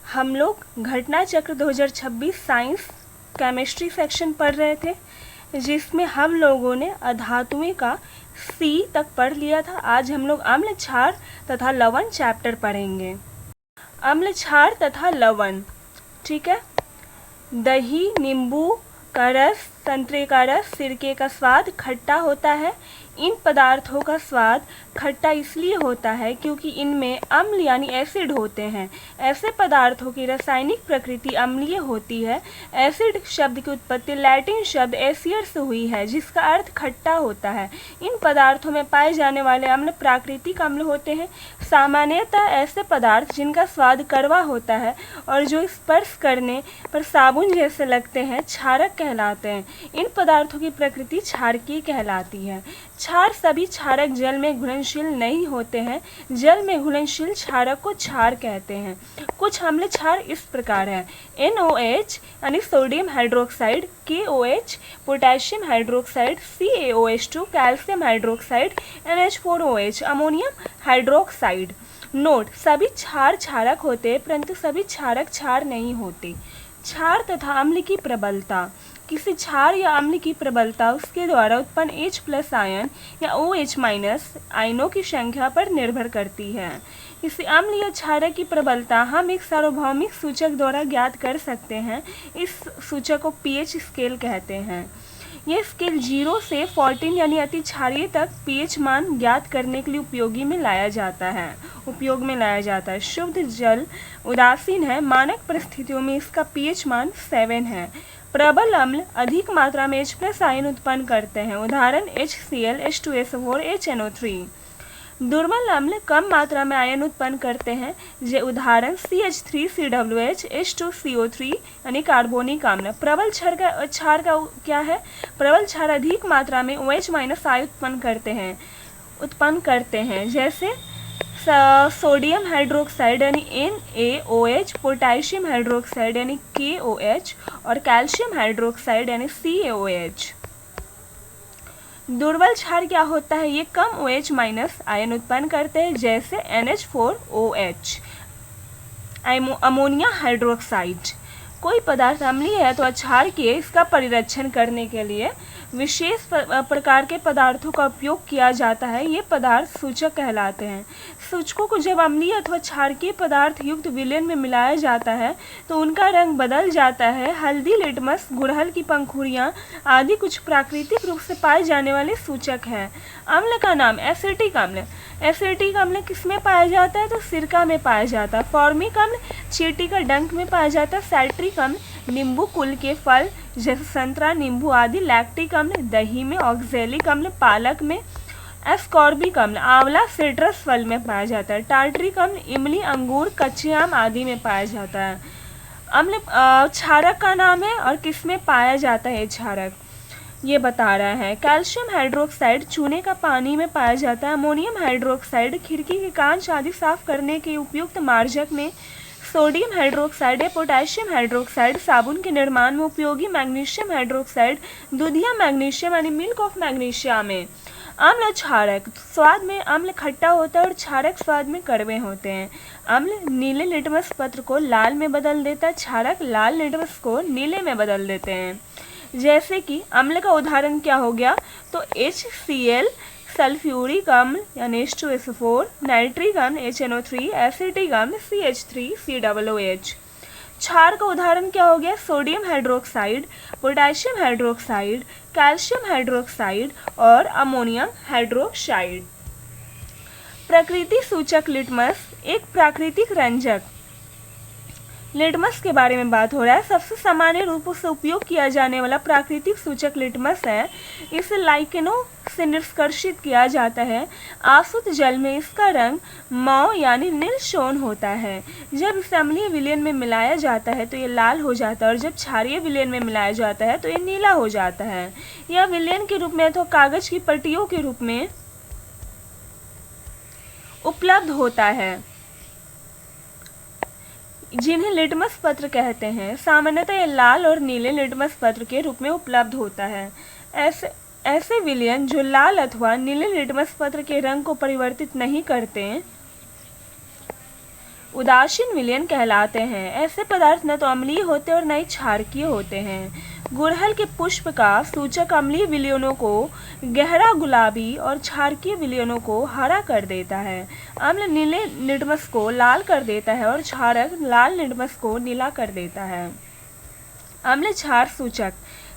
हम लोग घटना चक्र 2026 साइंस केमिस्ट्री सेक्शन पढ़ रहे थे, जिसमें हम लोगों ने अधातुएं का सी तक पढ़ लिया था। आज हम लोग अम्ल, क्षार तथा लवण चैप्टर पढ़ेंगे। अम्ल, क्षार तथा लवण, ठीक है। दही, नींबू का रस, संतरे का रस, सिरके का स्वाद खट्टा होता है। इन पदार्थों का स्वाद खट्टा इसलिए होता है क्योंकि इनमें अम्ल यानी एसिड होते हैं। ऐसे पदार्थों की रासायनिक प्रकृति अम्लीय होती है। एसिड शब्द की उत्पत्ति लैटिन शब्द एसियर से हुई है, जिसका अर्थ खट्टा होता है। इन पदार्थों में पाए जाने वाले अम्ल प्राकृतिक अम्ल होते हैं। सामान्यतः ऐसे पदार्थ जिनका स्वाद कड़वा होता है और जो स्पर्श करने पर साबुन जैसे लगते हैं, क्षारक कहलाते हैं। इन पदार्थों की प्रकृति क्षारकीय कहलाती है। क्षार सभी क्षारक जल में घुलनशील नहीं होते हैं। जल में घुलनशील क्षारक को क्षार कहते हैं। कुछ अम्ल क्षार इस प्रकार है: NOH यानी sodium hydroxide, KOH potassium hydroxide, CaOH2 calcium hydroxide, NH4OH ammonium hydroxide. Note: सभी क्षार क्षारक होते हैं, परंतु सभी क्षारक क्षार नहीं होते। क्षार तथा अम्ल की प्रबलता: किसी क्षार या अम्ल की प्रबलता उसके द्वारा उत्पन्न H+ आयन या OH- आयनों की संख्या पर निर्भर करती है। किसी अम्ल या क्षारक की प्रबलता हम एक सार्वभौमिक सूचक द्वारा ज्ञात कर सकते हैं। इस सूचक को pH स्केल कहते हैं। यह स्केल 0 से 14 यानी अति क्षारीय तक pH मान ज्ञात करने के लिए उपयोग में लाया जाता है। शुद्ध जल उदासीन है। मानक परिस्थितियों में इसका pH मान 7 है। प्रबल अम्ल अधिक मात्रा में H+ आयन उत्पन्न करते हैं। उदाहरण HCl, H2SO4, HNO3। दुर्बल अम्ल कम मात्रा में आयन उत्पन्न करते हैं। उदाहरण CH3COOH, H2CO3 यानी कार्बोनिक अम्ल। प्रबल क्षार का क्या है? प्रबल क्षार अधिक मात्रा में OH- आयन उत्पन्न करते हैं, जैसे सोडियम हाइड्रोक्साइड यानी NaOH, पोटेशियम हाइड्रोक्साइड यानी KOH और कैल्शियम हाइड्रोक्साइड यानी CaOH। दुर्बल क्षार क्या होता है? ये कम OH- आयन उत्पन्न करते हैं, जैसे NH4OH, अमोनिया हाइड्रोक्साइड। कोई पदार्थ अम्लीय है तो क्षार के इसका परिरक्षण करने के लिए विशेष प्रकार के पदार्थों का उपयोग किया जाता है। ये पदार्थ सूचक कहलाते हैं। सूचकों को जब अम्लीय अथवा क्षारकीय पदार्थ युक्त विलयन में मिलाया जाता है तो उनका रंग बदल जाता है। हल्दी, लिटमस, गुड़हल की पंखुड़ियाँ आदि कुछ प्राकृतिक रूप से पाए जाने वाले सूचक हैं। अम्ल का नाम: एसिटिक अम्ल। एसिटिक अम्ल किसमें पाया जाता है? तो सिरका में पाया जाता है। फॉर्मिक अम्ल चींटी का डंक में पाया जाता है। साइट्रिक अम्ल नींबू कुल के फल जैसे संतरा, नींबू आदि। लैक्टिक अम्ल दही में। ऑक्जेलिक अम्ल पालक में। एस्कॉर्बिक अम्ल आंवला, सिट्रस फल में पाया जाता है। टार्टरिक अम्ल इमली, अंगूर, कच्चे आम आदि में पाया जाता है। अम्ल क्षारक का नाम है और किसमें पाया जाता है क्षारक, ये बता रहा है। कैल्शियम हाइड्रोक्साइड चूने का पानी में पाया जाता है। अमोनियम हाइड्रोक्साइड खिड़की के कांच आदि साफ करने के उपयुक्त मार्जक में। सोडियम हाइड्रोक्साइड या पोटेशियम हाइड्रोक्साइड साबुन के निर्माण में उपयोगी। मैग्नीशियम हाइड्रोक्साइड दूधिया मैग्नीशियम यानी मिल्क ऑफ मैग्नीशिया में। अम्ल, क्षारक स्वाद में अम्ल खट्टा होता है और क्षारक स्वाद में कड़वे होते हैं। अम्ल नीले लिटमस पत्र को लाल में बदल देता है। क्षारक लाल लिटमस को नीले में बदल देते हैं। जैसे कि अम्ल का उदाहरण क्या हो गया? तो HCl, सल्फ्यूरिक अम्ल यानी H2SO4, नाइट्रिक अम्ल HNO3, एसिटिक अम्ल CH3COOH। क्षार का उदाहरण क्या हो गया? Sodium hydroxide, potassium hydroxide, calcium hydroxide और अमोनियम हाइड्रोक्साइड। प्रकृति सूचक लिटमस एक प्राकृतिक रंजक। लिटमस के बारे में बात हो रहा है। सबसे सामान्य रूपों से उपयोग किया जाने वाला प्राकृतिक सूचक लिटमस है। इसे लाइकेनों से निष्कर्षित किया जाता है। आसुत जल में इसका रंग मौ यानी नील शोन होता है। जब इसे अम्लीय विलयन में मिलाया जाता है तो ये लाल हो जाता है और जब क्षारीय विलयन में मिलाया जाता है तो ये नीला हो जाता है। यह विलयन के रूप में अथवा कागज की पट्टियों के रूप में उपलब्ध होता है, जिन्हें लिटमस पत्र कहते हैं। सामान्यतः यह लाल और नीले लिटमस पत्र के रूप में उपलब्ध होता है। ऐसे विलयन जो लाल अथवा नीले लिटमस पत्र के रंग को परिवर्तित नहीं करते, उदासीन विलयन कहलाते हैं। ऐसे पदार्थ न तो अम्लीय होते और न ही क्षारकीय होते हैं। गुड़हल के पुष्प का सूचक अम्लीय विलयनों को गहरा गुलाबी और क्षारकीय विलयनों को हरा कर देता है। अम्ल नीले लिटमस को लाल कर देता है और क्षारक लाल लिटमस को नीला कर देता है। अम्ल क्षार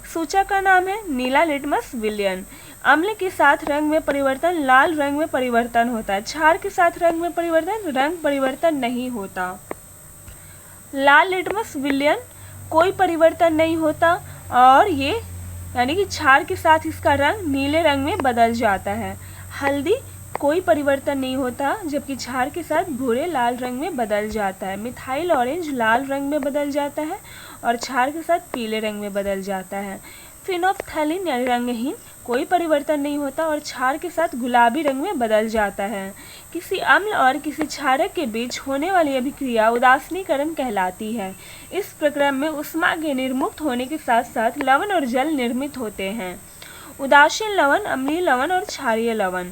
सूचक का नाम है नीला लिटमस विलयन। अम्ल के साथ रंग में परिवर्तन लाल रंग में परिवर्तन होता है। क्षार के साथ रंग में परिवर्तन रंग परिवर्तन नहीं होता। लाल लिटमस विलयन कोई परिवर्तन नहीं होता और ये यानी कि क्षार के साथ इसका रंग नीले रंग में बदल जाता है। हल्दी कोई परिवर्तन नहीं होता जबकि क्षार के साथ भूरे लाल रंग में बदल जाता है। मिथाइल ऑरेंज लाल रंग में बदल जाता है और क्षार के साथ पीले रंग में बदल जाता है। फिनोफ्थैलिन यानी रंगहीन कोई परिवर्तन नहीं होता और क्षार के साथ गुलाबी रंग में बदल जाता है। किसी अम्ल और किसी क्षारक के बीच होने वाली अभिक्रिया उदासीनीकरण कहलाती है। इस प्रक्रम में ऊष्मा के निर्मुक्त होने के साथ साथ लवण और जल निर्मित होते हैं। उदासीन लवण, अम्लीय लवण और क्षारीय लवण।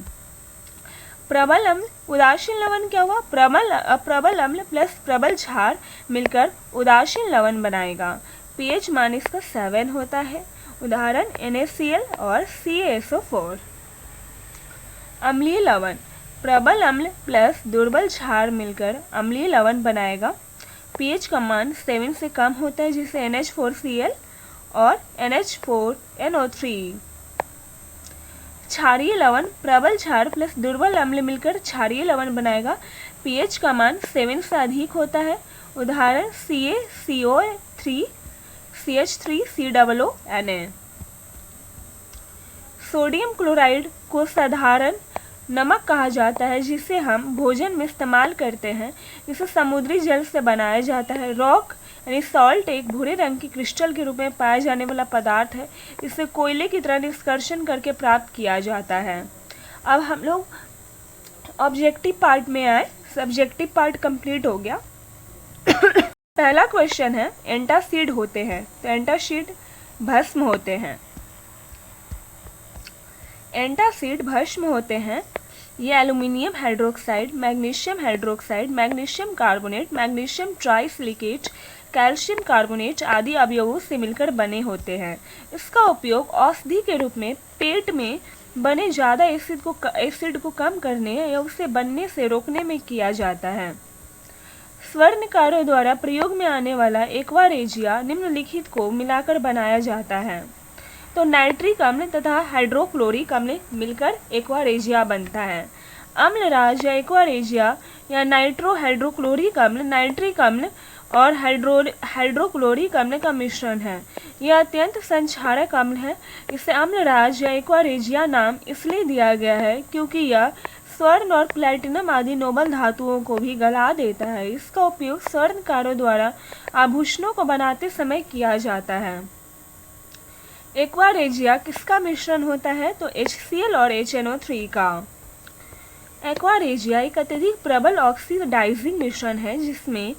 प्रबल अम्ल, उदासीन लवण क्या हुआ? प्रबल अम्ल प्लस प्रबल क्षार मिलकर उदासीन लवण बनाएगा। pH मान इसका 7 होता है। उदाहरण NaCl और CaSO4। अम्लीय लवण, प्रबल अम्ल प्लस दुर्बल क्षार मिलकर अम्लीय लवण बनाएगा। pH का मान 7 से कम होता है जिसे NH4Cl और NH4NO3। क्षारीय लवण, प्रबल क्षार प्लस दुर्बल अम्ल मिलकर क्षारीय लवण बनाएगा। pH का मान 7 से अधिक होता है। उदाहरण CaCO3 CH3COO Na। Sodium chloride को साधारण नमक कहा जाता है जिसे हम भोजन में इस्तेमाल करते हैं। इसे समुद्री जल से बनाया जाता है। रॉक यानी सॉल्ट एक भूरे रंग की क्रिस्टल के रूप में पाया जाने वाला पदार्थ है। इसे कोयले की तरह निष्कर्षण करके प्राप्त किया जाता है। अब हम लोग ऑब्जेक्टिव पार्ट में आए। सब्जेक्टिव पार्ट कंप्लीट हो गया। पहला क्वेश्चन है एंटासिड होते हैं तो एंटासिड भस्म होते हैं। एंटासिड भस्म होते हैं। ये aluminium hydroxide, magnesium hydroxide, magnesium carbonate, magnesium trisilicate, calcium carbonate आदि अवयवों से मिलकर बने होते हैं। इसका उपयोग औषधि के रूप में पेट में बने ज़्यादा एसिड को कम करने या उसे बनने से रोकने में किया जाता है। स्वर्णकारों द्वारा प्रयोग में आने वाला एक्वा रेजिया निम्नलिखित को मिलाकर बनाया जाता है। तो नाइट्रिक अम्ल तथा हाइड्रोक्लोरिक अम्ल मिलकर एक्वा रेजिया बनता है। अम्लराज या एक्वा रेजिया या नाइट्रो हाइड्रोक्लोरिक अम्ल नाइट्रिक अम्ल और हाइड्रोक्लोरिक अम्ल का मिश्रण है। यह अत्यंत संक्षारक अम्ल है। इसे अम्लराज या एक्वा रेजिया नाम इसलिए दिया गया है क्योंकि यह स्वर्ण और प्लैटिनम आदि नोबल धातुओं को भी गला देता है। इसका उपयोग स्वर्णकारों द्वारा आभूषणों को बनाते समय किया जाता है। एक्वा रेजिया किसका मिश्रण होता है? तो HCl और HNO3 का। एक्वा रेजिया एक अत्यधिक प्रबल ऑक्सीडाइजिंग मिश्रण है जिसमें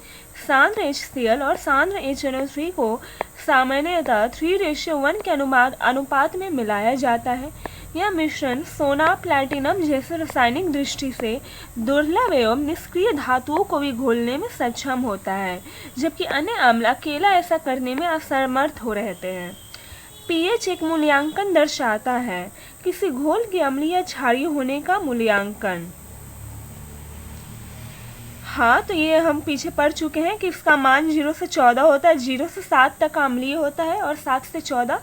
सांद्र HCl और सांद्र HNO3 को सामान्यतः 3:1 के अनुपात में मिलाया जाता है। यह मिश्रण सोना, प्लैटिनम जैसे रासायनिक दृष्टि से दुर्लभ एवं निष्क्रिय धातुओं को भी घोलने में सक्षम होता है, जबकि अन्य अम्ल अकेला ऐसा करने में असमर्थ हो रहते हैं। pH एक मूल्यांकन दर्शाता है। किसी घोल के अम्लीय या क्षारीय होने का मूल्यांकन। हाँ, तो ये हम पीछे पढ़ चुके हैं कि इसका मान 0 से 14 होता है। 0 से 7 तक अम्लीय होता है और 7 से 14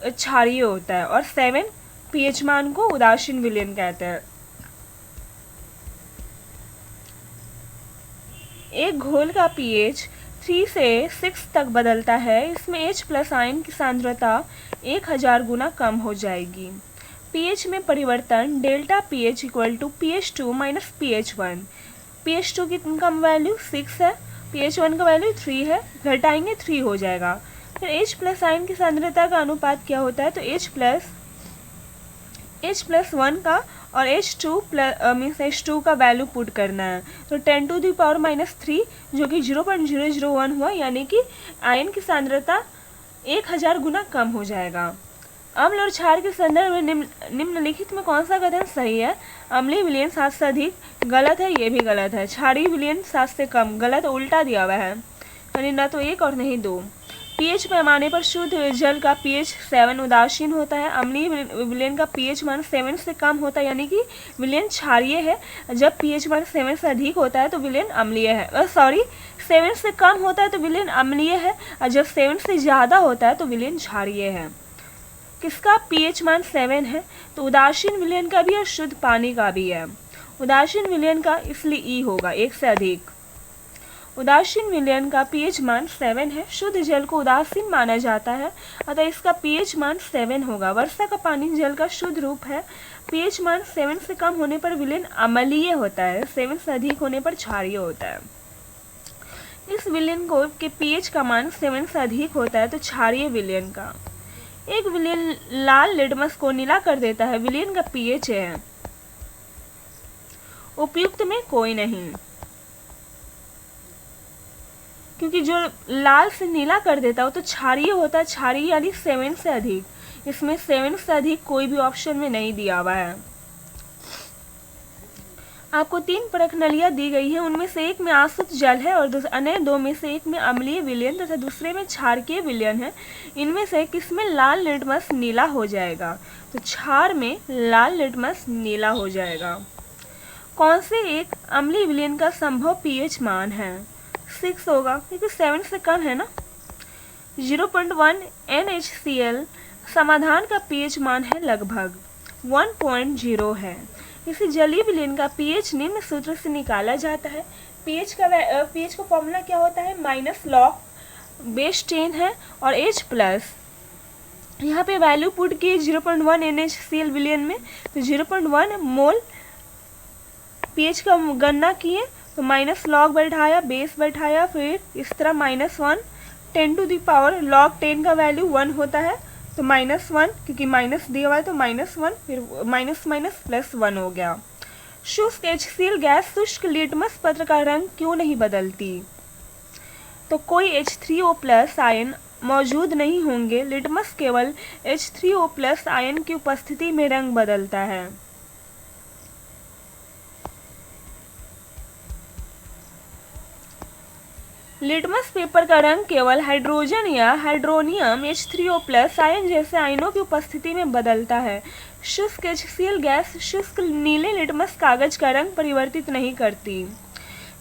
क्षारीय होता है और 7 pH मान को उदासीन विलयन कहते हैं। एक घोल का pH 3 से 6 तक बदलता है। इसमें H+ आयन की सांद्रता 1000 गुना कम हो जाएगी। pH में परिवर्तन delta pH = pH2 - pH1। pH2 की कम वैल्यू 6 है, pH1 का वैल्यू 3 है, घटाएंगे 3 हो जाएगा। फिर H+ आयन की सांद्रता का अनुपात क्या होता है? तो H+1 का और H2 का वैल्यू पुट करना है। तो 10⁻³ जो कि 0.001 हुआ, यानी कि आयन की सांद्रता 1000 गुना कम हो जाएगा। अम्ल और क्षार के संदर्भ में निम्नलिखित में कौन सा कथन सही है? अम्लीय विलयन 7 से अधिक, गलत है, ये भी गलत है। क्षारीय विलयन 7 से कम, गलत, उल्टा दिया हुआ है, यानी न तो 1 और नहीं 2। पीएच पैमाने पर शुद्ध जल का पीएच 7 उदासीन होता है। अम्लीय विलयन का पीएच मान 7 से कम होता है, यानी कि विलयन क्षारीय है। जब पीएच मान 7 से अधिक होता है तो विलयन अम्लीय है। 7 से कम होता है तो विलयन अम्लीय है, और जब 7 से ज़्यादा होता है तो विलयन क्षारीय है। किसका पीएच मान 7 है? तो उदासीन विलयन का भी और शुद्ध पानी का भी है। उदासीन विलयन का इसलिए ई होगा, 1 से अधिक। उदासीन विलयन का पीएच मान 7 है। शुद्ध जल को उदासीन माना जाता है, अतः इसका पीएच मान 7 होगा। वर्षा का पानी जल का शुद्ध रूप है। पीएच मान 7 से कम होने पर विलयन अम्लीय होता है, 7 से अधिक होने पर क्षारीय होता है। इस विलयन को के पीएच का मान 7 से अधिक होता है तो क्षारीय विलयन का। एक विलयन लाल लिटमस को नीला कर देता है, विलयन का पीएच है। उपयुक्त में कोई नहीं, क्योंकि जो लाल से नीला कर देता है वो तो क्षारीय होता है। क्षारीय यानी 7 से अधिक। इसमें 7 से अधिक कोई भी ऑप्शन में नहीं दिया हुआ है। आपको 3 परख नलियाँ दी गई हैं, उनमें से एक में आसुत जल है और अन्य 2 में से एक में अम्लीय विलयन तथा दूसरे में क्षारकीय विलयन है। इनमें से किसमें लाल लिटमस नीला हो जाएगा? तो क्षार में लाल लिटमस नीला हो जाएगा। कौन से एक अम्लीय विलयन का संभव पीएच मान है? 6 होगा, क्योंकि 7 से कम है ना। 0.1 NaCl समाधान का पीएच मान है लगभग 1.0 है। इसी जलीय विलयन का पीएच निम्न सूत्र से निकाला जाता है। पीएच का फॉर्मूला क्या होता है? -log बेस 10 है और H+। यहाँ पे वैल्यू पुट किए 0.1 NaCl विलयन में, तो 0.1 मोल पीएच का गणना किए, तो -log बैठाया, बेस बैठाया, फिर इस तरह -1 10 टू द पावर log 10 का वैल्यू 1 होता है, तो -1, क्योंकि माइनस दिया हुआ है तो -1, फिर +1 हो गया। शुष्क HCl गैस शुष्क लिटमस पत्र का रंग क्यों नहीं बदलती? तो कोई H3O+ आयन मौजूद नहीं होंगे। लिटमस केवल H3O+ आयन की उपस्थिति में रंग बदलता है। लिटमस पेपर का रंग केवल हाइड्रोजन या हाइड्रोनियम H3O+ आयन जैसे आयनों की उपस्थिति में बदलता है। शुष्क HCl गैस शुष्क नीले लिटमस कागज का रंग परिवर्तित नहीं करती,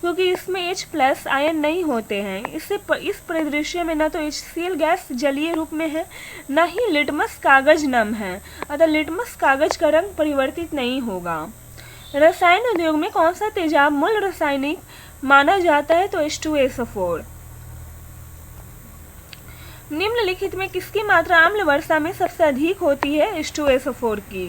क्योंकि इसमें H+ आयन नहीं होते हैं। इस परिदृश्य में न तो HCl गैस जलीय रूप में है, न ही लिटमस कागज नम है, अतः लिटमस कागज का रंग परिवर्तित नहीं होगा। रसायन उद्योग में कौन सा तेजाब मूल रासायनिक माना जाता है? तो H2SO4। निम्नलिखित में किसकी मात्रा अम्ल वर्षा में सबसे अधिक होती है? H2SO4 की।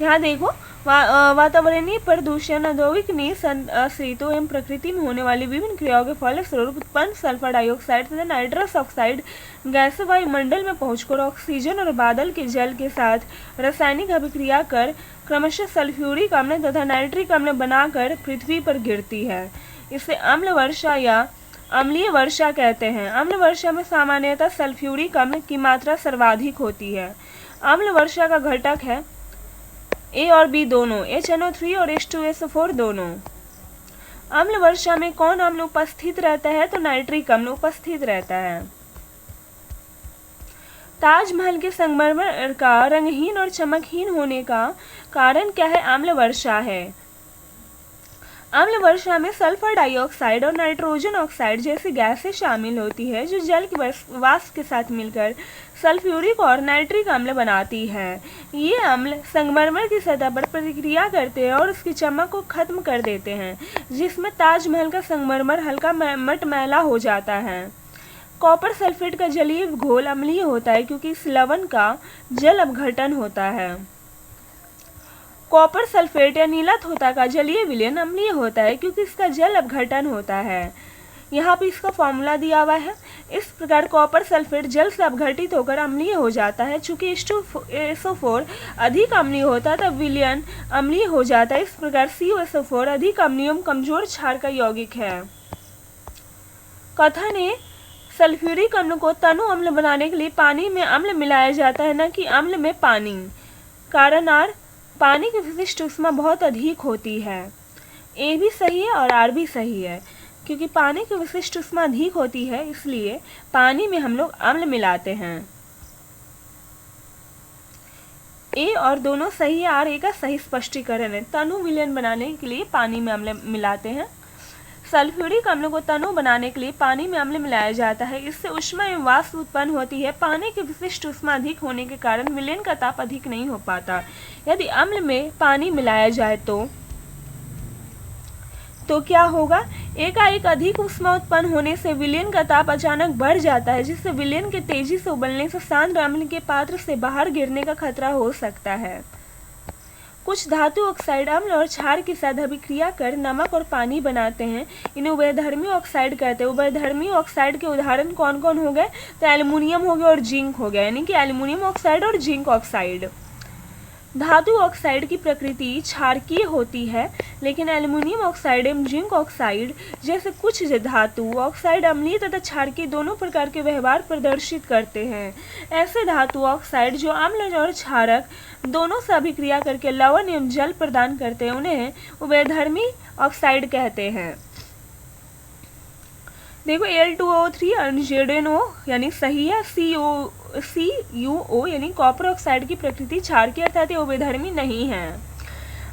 यहाँ देखो, वातावरणीय प्रदूषण, औद्योगिक निःसंश्रितों एवं प्रकृति में होने वाली विभिन्न क्रियाओं के फलस्वरूप उत्पन्न सल्फर डाइऑक्साइड तथा नाइट्रस ऑक्साइड गैस वायुमंडल में पहुंचकर ऑक्सीजन और बादल के जल के साथ रासायनिक अभिक्रिया कर क्रमशः सल्फ्यूरिक अम्ल तथा नाइट्रिक अम्ल बनाकर पृथ्वी पर गिरती है। इसे अम्ल वर्षा या अम्लीय वर्षा कहते हैं। अम्ल वर्षा में सामान्यतः सल्फ्यूरिक अम्ल की मात्रा सर्वाधिक होती है। अम्ल वर्षा का घटक है A और B दोनों, HNO3 और H2SO4 दोनों। अम्ल वर्षा में कौन अम्ल उपस्थित रहता है? तो नाइट्रिक अम्ल उपस्थित रहता है। ताजमहल के संगमरमर का रंगहीन और चमकहीन होने का कारण क्या है? अम्ल वर्षा है। अम्ल वर्षा में सल्फर डाइऑक्साइड और नाइट्रोजन ऑक्साइड जैसी गैसें शामिल होती है, जो जल के वाष्प के साथ मिलकर सल्फ्यूरिक और नाइट्रिक अम्ल बनाती है। ये अम्ल संगमरमर की सतह पर प्रतिक्रिया करते हैं और उसकी चमक को खत्म कर देते हैं, जिसमें ताजमहल का संगमरमर हल्का मटमैला हो जाता है। कॉपर सल्फेट का जलीय घोल अम्लीय होता है, क्योंकि इस लवण का जल अपघटन होता है। कॉपर सल्फेट या नीला थोथा का जलीय विलयन अम्लीय होता है, क्योंकि इसका जल अपघटन होता है। यहाँ पे इसका फॉर्मूला दिया हुआ है। इस प्रकार कॉपर सल्फेट जल से अपघटित होकर अम्लीय हो जाता है। चूंकि H2SO4 अधिक अम्लीय होता है तब विलयन अम्लीय हो जाता है। इस प्रकार CuSO4 अधिक अम्लीय कमजोर क्षार का यौगिक है। कथन ए सल्फ्यूरिक अम्ल को तनु अम्ल बनाने के लिए पानी में अम्ल मिलाया जाता है, न कि अम्ल में पानी। कारण आर, पानी की विशिष्ट ऊष्मा बहुत अधिक होती है। ए भी सही है और आर भी सही है, क्योंकि पानी की विशिष्ट ऊष्मा अधिक होती है, इसलिए पानी में हम लोग अम्ल मिलाते हैं। ए और दोनों सही है, आर ए का सही स्पष्टीकरण है। तनु विलयन बनाने के लिए पानी में अम्ल मिलाते हैं। सल्फ्यूरिक अम्ल को तनु बनाने के लिए पानी में अम्ल मिलाया जाता है, इससे ऊष्मा एवं वाष्प उत्पन्न होती है। पानी की विशिष्ट ऊष्मा अधिक होने के कारण विलयन का ताप अधिक नहीं हो पाता। यदि अम्ल में पानी मिलाया जाए तो क्या होगा? एकाएक अधिक ऊष्मा उत्पन्न होने से विलयन का ताप अचानक बढ़ जाता है, जिससे विलयन के तेजी से उबलने से सांद्र अम्ल के पात्र से बाहर गिरने का खतरा हो सकता है। कुछ धातु ऑक्साइड अम्ल और क्षार के साथ अभिक्रिया कर नमक और पानी बनाते हैं। इन्हें उभयधर्मी ऑक्साइड कहते हैं। उभयधर्मी ऑक्साइड के उदाहरण कौन कौन हो गए? तो एल्युमिनियम हो गया और जिंक हो गया, यानी कि एल्युमिनियम ऑक्साइड और जिंक ऑक्साइड। धातु ऑक्साइड की प्रकृति क्षारकीय होती है, लेकिन एल्युमिनियम ऑक्साइड एवं जिंक ऑक्साइड जैसे कुछ धातु ऑक्साइड अम्लीय तथा क्षारकीय दोनों प्रकार के व्यवहार प्रदर्शित करते हैं। ऐसे धातु ऑक्साइड जो अम्ल और क्षारक दोनों से अभिक्रिया करके लवण एवं जल प्रदान करते हैं, उन्हें उभयधर्मी ऑक्साइड कहते हैं। देखो Al2O3 और ZnO यानी सही है। CuO यानी कॉपर ऑक्साइड की प्रकृति क्षारकीय अर्थात ये उभयधर्मी नहीं है।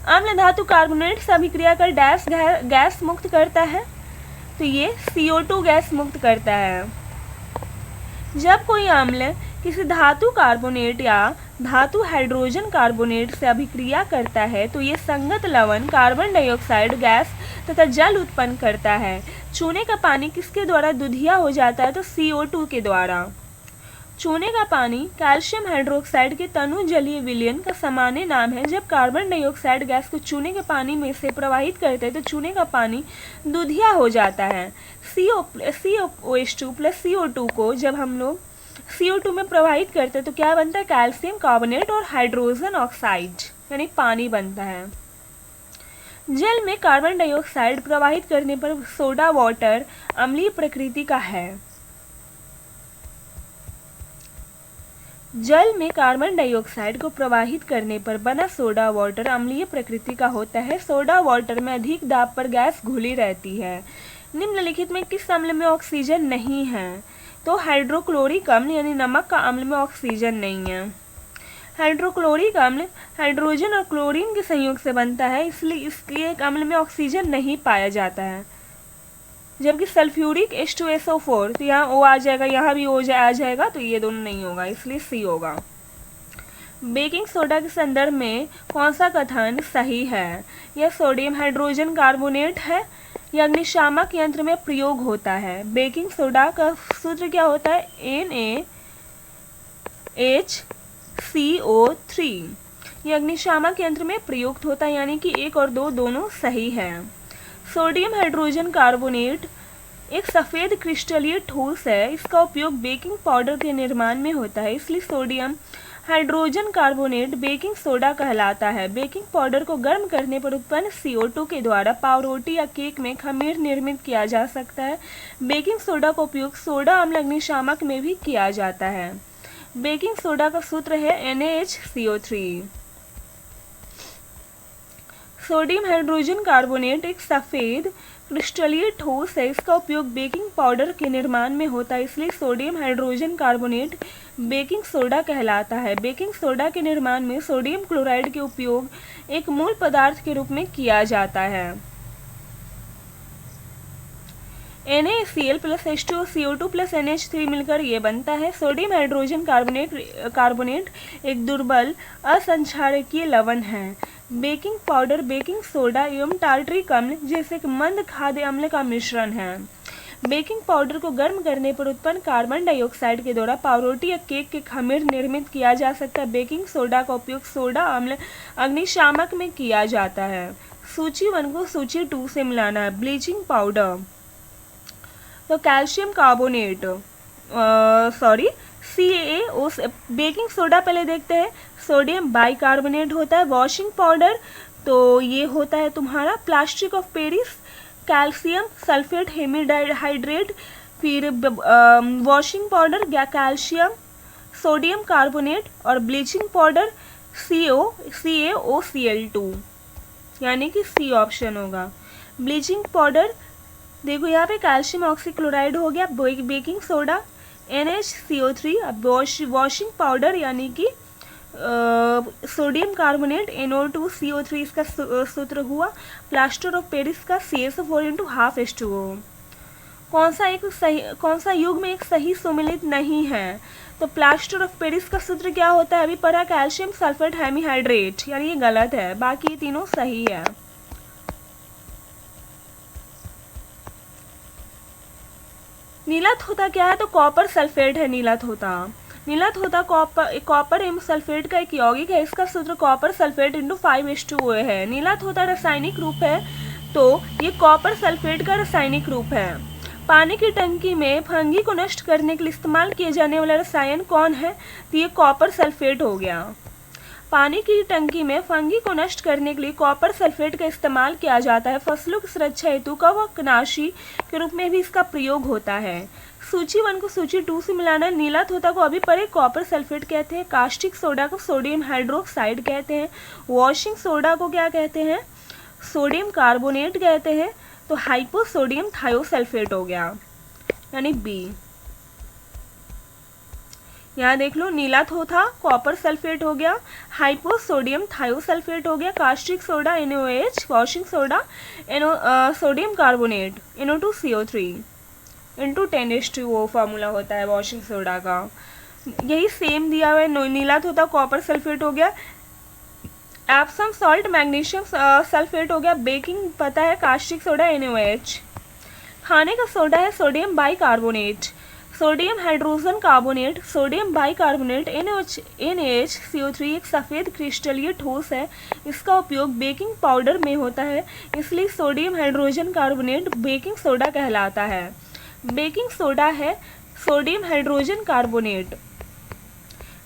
अम्ल धातु कार्बोनेट से अभिक्रिया कर डैश गैस मुक्त करता है, तो ये CO2 गैस मुक्त करता है। जब कोई अम्ल किसी धातु कार्बोनेट या धातु हाइड्रोजन कार्बोनेट से अभिक्रिया करता है, तो ये संगत लवण कार्बन डाइऑक्साइड गैस तथा जल उत्पन्न करता है। चूने का पानी किसके द्वारा दुधिया हो जाता है? तो CO2 के द्वारा। चूने का पानी कैल्शियम हाइड्रोक्साइड के तनु जलीय विलयन का सामान्य नाम है। जब कार्बन डाइऑक्साइड गैस को चूने के पानी में से प्रवाहित करते हैं, तो चूने का पानी दुधिया हो जाता है। COH2 प्लस CO2 को जब हम लोग CO2 में प्रवाहित करते हैं, तो क्या बनता है? कैल्शियम कार्बोनेट और हाइड्रोजन ऑक्साइड यानी पानी बनता है। जल में कार्बन डाइऑक्साइड प्रवाहित करने पर सोडा वाटर अम्लीय प्रकृति का है। जल में कार्बन डाइऑक्साइड को प्रवाहित करने पर बना सोडा वाटर अम्लीय प्रकृति का होता है। सोडा वाटर में अधिक दाब पर गैस घुली रहती है। निम्नलिखित में किस अम्ल में ऑक्सीजन नहीं है? तो हाइड्रोक्लोरिक अम्ल यानी नमक का अम्ल में ऑक्सीजन नहीं है। हाइड्रोक्लोरिक अम्ल हाइड्रोजन और क्लोरीन के संयोग से बनता है, इसलिए इसके एक अम्ल में ऑक्सीजन नहीं पाया जाता है। जबकि सल्फ्यूरिक H2SO4, तो यहाँ O आ जाएगा, यहाँ भी O आ जाएगा, तो ये दोनों नहीं होगा, इसलिए C होगा। बेकिंग सोडा के संदर्भ में कौन सा कथन सही है? यह सोडियम हाइड्रोजन कार्बोनेट है, यह अग्निशामक यंत्र में प्रयोग होता है। बेकिंग सोडा का सूत्र क्या होता है? NaHCO3। यह अग्निशामक यंत्र में प्रयुक्त होता है, यानी कि 1 और 2 दोनों सही है। सोडियम हाइड्रोजन कार्बोनेट एक सफ़ेद क्रिस्टलीय ठोस है। इसका उपयोग बेकिंग पाउडर के निर्माण में होता है, इसलिए sodium hydrogen carbonate baking soda कहलाता है। बेकिंग पाउडर को गर्म करने पर उत्पन्न CO2 के द्वारा पावरोटी या केक में खमीर निर्मित किया जा सकता है। बेकिंग सोडा का उपयोग सोडा अम्ल अग्निशामक में भी किया जाता है। बेकिंग सोडा का सूत्र है NaHCO3। सोडियम हाइड्रोजन कार्बोनेट एक सफ़ेद क्रिस्टलीय ठोस है। इसका उपयोग बेकिंग पाउडर के निर्माण में होता है, इसलिए sodium hydrogen carbonate baking soda कहलाता है। बेकिंग सोडा के निर्माण में सोडियम क्लोराइड के उपयोग एक मूल पदार्थ के रूप में किया जाता है। NaCl plus H2O CO2 plus NH3 मिलकर ये बनता है। सोडियम हाइड्रोजन कार्बोनेट एक दुर्बल असंक्षारकीय लवण है। बेकिंग पाउडर बेकिंग सोडा एवं टार्टरिक अम्ल जैसे कि मंद खाद्य अम्ल का मिश्रण है। बेकिंग पाउडर को गर्म करने पर उत्पन्न कार्बन डाइऑक्साइड के द्वारा पावरोटी या केक के खमीर निर्मित किया जा सकता है। बेकिंग सोडा का उपयोग सोडा अम्ल अग्निशामक में किया जाता है। सूची 1 को सूची 2 से मिलाना है। ब्लीचिंग पाउडर, तो calcium carbonate CaO। Baking soda पहले देखते हैं, सोडियम बाइकार्बोनेट होता है। वॉशिंग पाउडर, तो ये होता है तुम्हारा plastic of Paris. Calcium sulphate hemihydrate फिर washing powder calcium sodium carbonate और ब्लीचिंग पाउडर CaOCl2, यानी कि सी ऑप्शन होगा। ब्लीचिंग पाउडर देखो यहाँ पे कैल्शियम ऑक्सीक्लोराइड हो गया, baking soda NaCO3, washing powder यानी कि सोडियम कार्बोनेट NO2CO3 इसका सूत्र हुआ, प्लास्टर ऑफ पेरिस का CaSO4 × 12H2O। कौन सा युग में एक सही सुमेलित नहीं है? तो प्लास्टर ऑफ पेरिस का सूत्र क्या होता है, अभी पढ़ा, कैल्शियम सल्फेट हेमीहाइड्रेट, यानी ये गलत है, बाकी तीनों सही है। नीला थोथा क्या है? तो कॉपर सल्फेट है नीला थोथा। नीला थोथा कॉपर एवं सल्फेट का एक यौगिक है, इसका सूत्र कॉपर सल्फेट × 5H2O है। नीला थोथा रासायनिक रूप है, तो ये कॉपर सल्फेट का रासायनिक रूप है। पानी की टंकी में फंगी को नष्ट करने के लिए इस्तेमाल किए जाने वाला रसायन कौन है? तो ये कॉपर सल्फेट हो गया। पानी की टंकी में फंगी को नष्ट करने के लिए कॉपर सल्फेट का इस्तेमाल किया जाता है। फसलों की सुरक्षा हेतु कवकनाशी के रूप में भी इसका प्रयोग होता है। सूची 1 को सूची 2 से मिलाना। नीला थोथा को अभी पढ़े, कॉपर सल्फेट कहते हैं। कास्टिक सोडा को सोडियम हाइड्रोक्साइड कहते हैं। वॉशिंग सोडा को क्या कहते हैं? सोडियम कार्बोनेट कहते हैं। तो हाइपोसोडियम थायोसल्फेट हो गया, यानी बी। यहाँ देख लो, नीला थोथा कॉपर सल्फेट हो गया, हाइपोसोडियम थायोसल्फेट हो गया, caustic soda NaOH, washing soda sodium carbonate NO2CO3 × 10H2O formula होता है वॉशिंग सोडा का। यही सेम दिया हुआ है, नीला थोथा कॉपर सल्फेट हो गया, एप्सम सॉल्ट मैग्नीशियम सल्फेट हो गया, बेकिंग पता है, कास्टिक सोडा NaOH। खाने का सोडा है sodium bicarbonate, sodium hydrogen carbonate, sodium bicarbonate NaHCO3 एक सफ़ेद क्रिस्टलीय ठोस है। इसका उपयोग बेकिंग पाउडर में होता है, इसलिए sodium hydrogen carbonate baking soda कहलाता है। बेकिंग सोडा है sodium hydrogen carbonate.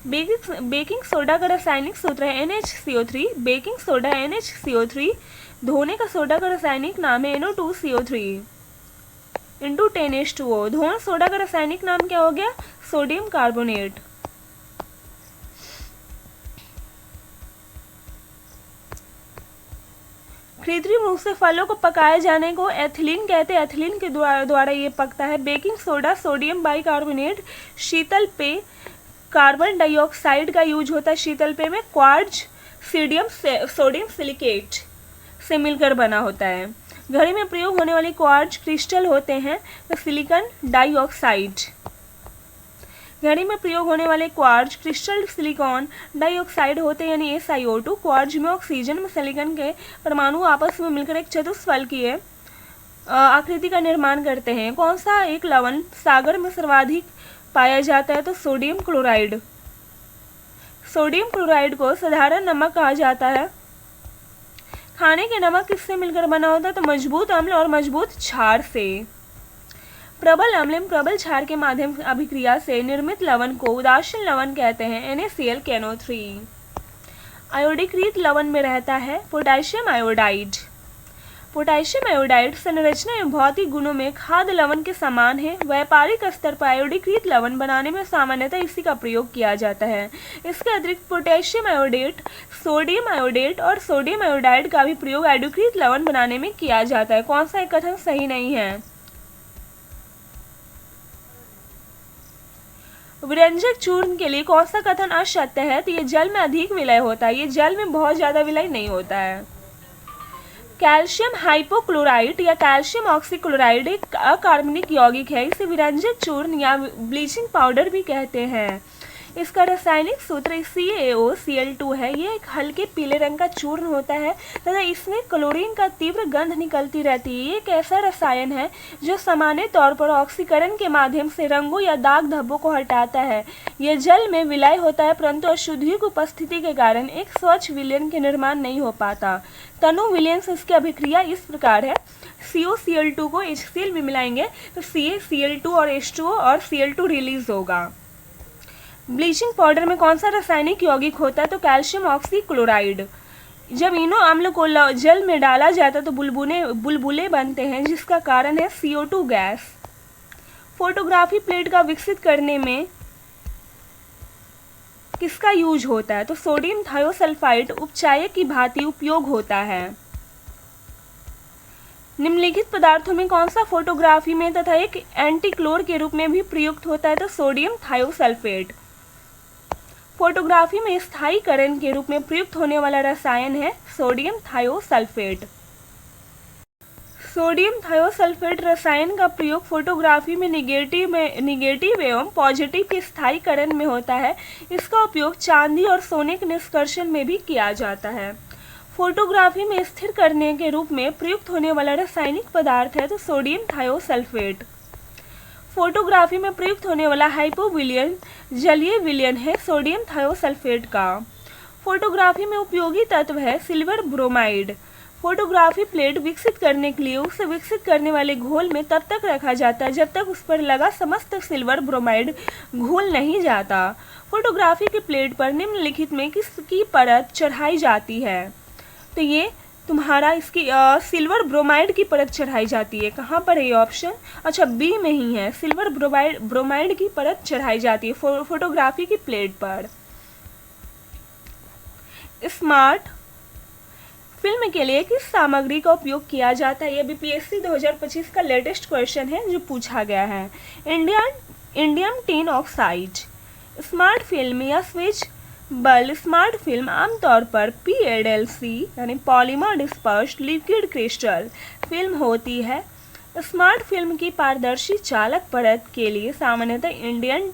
Baking soda का रासायनिक सूत्र है NaHCO3, बेकिंग सोडा NaHCO3। धोने का सोडा का रासायनिक नाम है NO2CO3 × 10H2O। धोन सोडा का रासायनिक नाम क्या हो गया? Sodium carbonate. कृत्रिम रूप से फलों को पकाए जाने को एथिलीन कहते हैं, एथिलीन के द्वारा ये पकता है। Baking soda sodium bicarbonate. शीतल पेय कार्बन डाइऑक्साइड का यूज होता है, शीतल पेय में क्वार्ट्ज सोडियम सिलिकेट से मिलकर बना होता है। घड़ी में प्रयोग होने वाले क्वार्ट्ज क्रिस्टल होते हैं, तो सिलिकॉन डाइऑक्साइड। घड़ी में प्रयोग होने वाले क्वार्ट्ज क्रिस्टल सिलिकॉन डाइऑक्साइड होते हैं, यानी SiO2। क्वार्ट्ज में ऑक्सीजन में सिलिकॉन के परमाणु आपस में मिलकर एक चतुष्फल की आकृति का निर्माण करते हैं। कौन सा एक लवण सागर में सर्वाधिक पाया जाता है? तो सोडियम क्लोराइड। सोडियम क्लोराइड को साधारण नमक कहा जाता है। खाने के नमक किससे मिलकर बना होता है? तो मजबूत अम्ल और मजबूत क्षार से। प्रबल अम्ल एवं प्रबल क्षार के माध्यम अभिक्रिया से निर्मित लवण को उदासीन लवण कहते हैं, NaCl आयोडीकृत लवण में रहता है पोटेशियम आयोडाइड। पोटेशियम आयोडाइड संरचना एवं भौतिक गुणों में खाद्य लवण के समान है। व्यापारिक स्तर पर आयोडीकृत लवण बनाने में सामान्यतः इसी का प्रयोग किया जाता है। इसके अतिरिक्त पोटेशियम आयोडेट, सोडियम आयोडेट और सोडियम आयोडाइड का भी प्रयोग आयोडीकृत लवण बनाने में किया जाता है। कौन सा एक कथन सही नहीं है? व्यंजक चूर्ण के लिए कौन सा कथन असत्य है? तो ये जल में अधिक विलय होता है, ये जल में बहुत ज्यादा विलय नहीं होता है। कैल्शियम हाइपोक्लोराइट या कैल्शियम ऑक्सीक्लोराइड एक अकार्बनिक यौगिक है, इसे विरंजक चूर्ण या ब्लीचिंग पाउडर भी कहते हैं। इसका रासायनिक सूत्र CaOCl2 है। ये एक हल्के पीले रंग का चूर्ण होता है तथा इसमें क्लोरीन का तीव्र गंध निकलती रहती है। ये एक ऐसा रसायन है जो सामान्य तौर पर ऑक्सीकरण के माध्यम से रंगों या दाग धब्बों को हटाता है। यह जल में विलय होता है, परंतु अशुद्धियों की उपस्थिति के कारण एक स्वच्छ विलयन के निर्माण नहीं हो पाता। तनु विलयन से इसकी अभिक्रिया इस प्रकार है। COCl2 को HCl में मिलाएंगे तो CaCl2 और H2O और Cl2 रिलीज होगा। ब्लीचिंग पाउडर में कौन सा रासायनिक यौगिक होता है? तो कैल्शियम ऑक्सीक्लोराइड। जब इनो अम्ल को जल में डाला जाता है तो बुलबुले बनते हैं, जिसका कारण है CO2 गैस। फोटोग्राफी प्लेट का विकसित करने में किसका यूज होता है? तो सोडियम थायोसल्फाइड उपचायक की भांति उपयोग होता है। निम्नलिखित पदार्थों में कौन सा फोटोग्राफी में तथा एक एंटीक्लोर के रूप में भी प्रयुक्त होता है? तो सोडियम थायोसल्फेट। फोटोग्राफी में स्थायीकरण के रूप में प्रयुक्त होने वाला रसायन है सोडियम थायोसल्फेट। सोडियम थायोसल्फेट रसायन का प्रयोग फोटोग्राफी में निगेटिव एवं पॉजिटिव के स्थायीकरण में होता है। इसका उपयोग चांदी और सोने के निष्कर्षण में भी किया जाता है। फोटोग्राफी में स्थिर करने के रूप में प्रयुक्त होने वाला रासायनिक पदार्थ है तो सोडियम थायोसल्फेट। फोटोग्राफी में प्रयुक्त होने वाला हाइपोविलियन जलीय विलयन है सोडियम थायोसल्फेट का। फोटोग्राफी में उपयोगी तत्व है सिल्वर ब्रोमाइड। फोटोग्राफी प्लेट विकसित करने के लिए उसे विकसित करने वाले घोल में तब तक रखा जाता है जब तक उस पर लगा समस्त सिल्वर ब्रोमाइड घोल नहीं जाता। फोटोग्राफी की प्लेट पर निम्नलिखित में किसकी परत चढ़ाई जाती है? तो ये तुम्हारा इसकी सिल्वर ब्रोमाइड की परत चढ़ाई जाती है। कहाँ पर है ये ऑप्शन? अच्छा, बी में ही है, सिल्वर ब्रोमाइड की परत चढ़ाई जाती है फोटोग्राफी की प्लेट पर। स्मार्ट फिल्म के लिए किस सामग्री का उपयोग किया जाता है? ये बीपीएससी 2025 का लेटेस्ट क्वेश्चन है जो पूछा गया है। Indium tin oxide. Smart film या स्विच बल स्मार्ट फिल्म आमतौर पर PADLC यानी polymer dispersed liquid crystal film होती है। स्मार्ट फिल्म की पारदर्शी चालक परत के लिए सामान्यतः इंडियम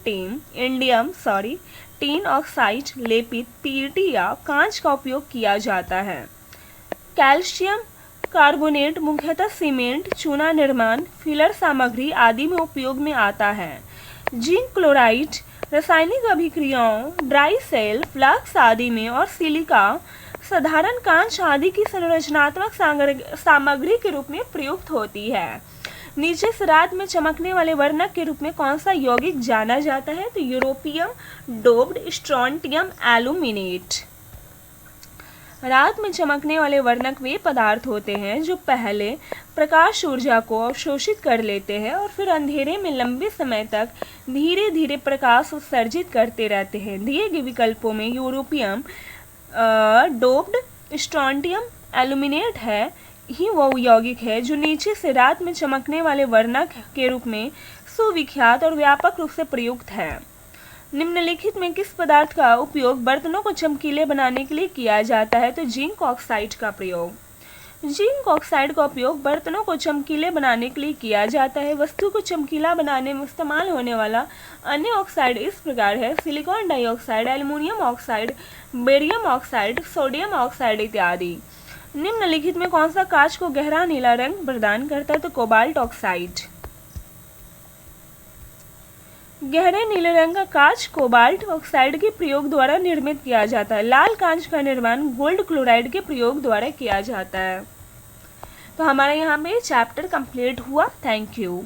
टिन ऑक्साइड लेपित PET या कांच का उपयोग किया जाता है। कैल्शियम कार्बोनेट मुख्यतः सीमेंट, चूना निर्माण, फिलर सामग्री आदि में उपयोग में आता है। जिंक क्लोराइड रासायनिक अभिक्रियाओं, ड्राई सेल, फ्लक्स आदि में और सिलिका साधारण कांच आदि की संरचनात्मक सामग्री के रूप में प्रयुक्त होती है। नीचे से रात में चमकने वाले वर्णक के रूप में कौन सा यौगिक जाना जाता है? तो यूरोपियम डोप्ड स्ट्रोंटियम एल्यूमिनेट। रात में चमकने वाले वर्णक वे पदार्थ होते हैं जो पहले प्रकाश ऊर्जा को अवशोषित कर लेते हैं और फिर अंधेरे में लंबे समय तक धीरे धीरे प्रकाश उत्सर्जित करते रहते हैं। दिए गए विकल्पों में यूरोपियम डोप्ड स्ट्रोंटियम एल्यूमिनेट है ही वो यौगिक है जो नीचे से रात में चमकने वाले वर्णक के रूप में सुविख्यात और व्यापक रूप से प्रयुक्त है। निम्नलिखित में किस पदार्थ का उपयोग बर्तनों को चमकीले बनाने के लिए किया जाता है? तो जिंक ऑक्साइड का प्रयोग। जिंक ऑक्साइड का उपयोग बर्तनों को चमकीले बनाने के लिए किया जाता है। वस्तु को चमकीला बनाने में इस्तेमाल होने वाला अन्य ऑक्साइड इस प्रकार है: silicon dioxide, aluminium oxide, barium oxide, sodium oxide इत्यादि। निम्नलिखित में कौन सा कांच को गहरा नीला रंग प्रदान करता है? तो कोबाल्ट ऑक्साइड। गहरे नीले रंग का कांच कोबाल्ट ऑक्साइड के प्रयोग द्वारा निर्मित किया जाता है। लाल कांच का निर्माण गोल्ड क्लोराइड के प्रयोग द्वारा किया जाता है। तो हमारे यहाँ पे चैप्टर कंप्लीट हुआ। Thank you.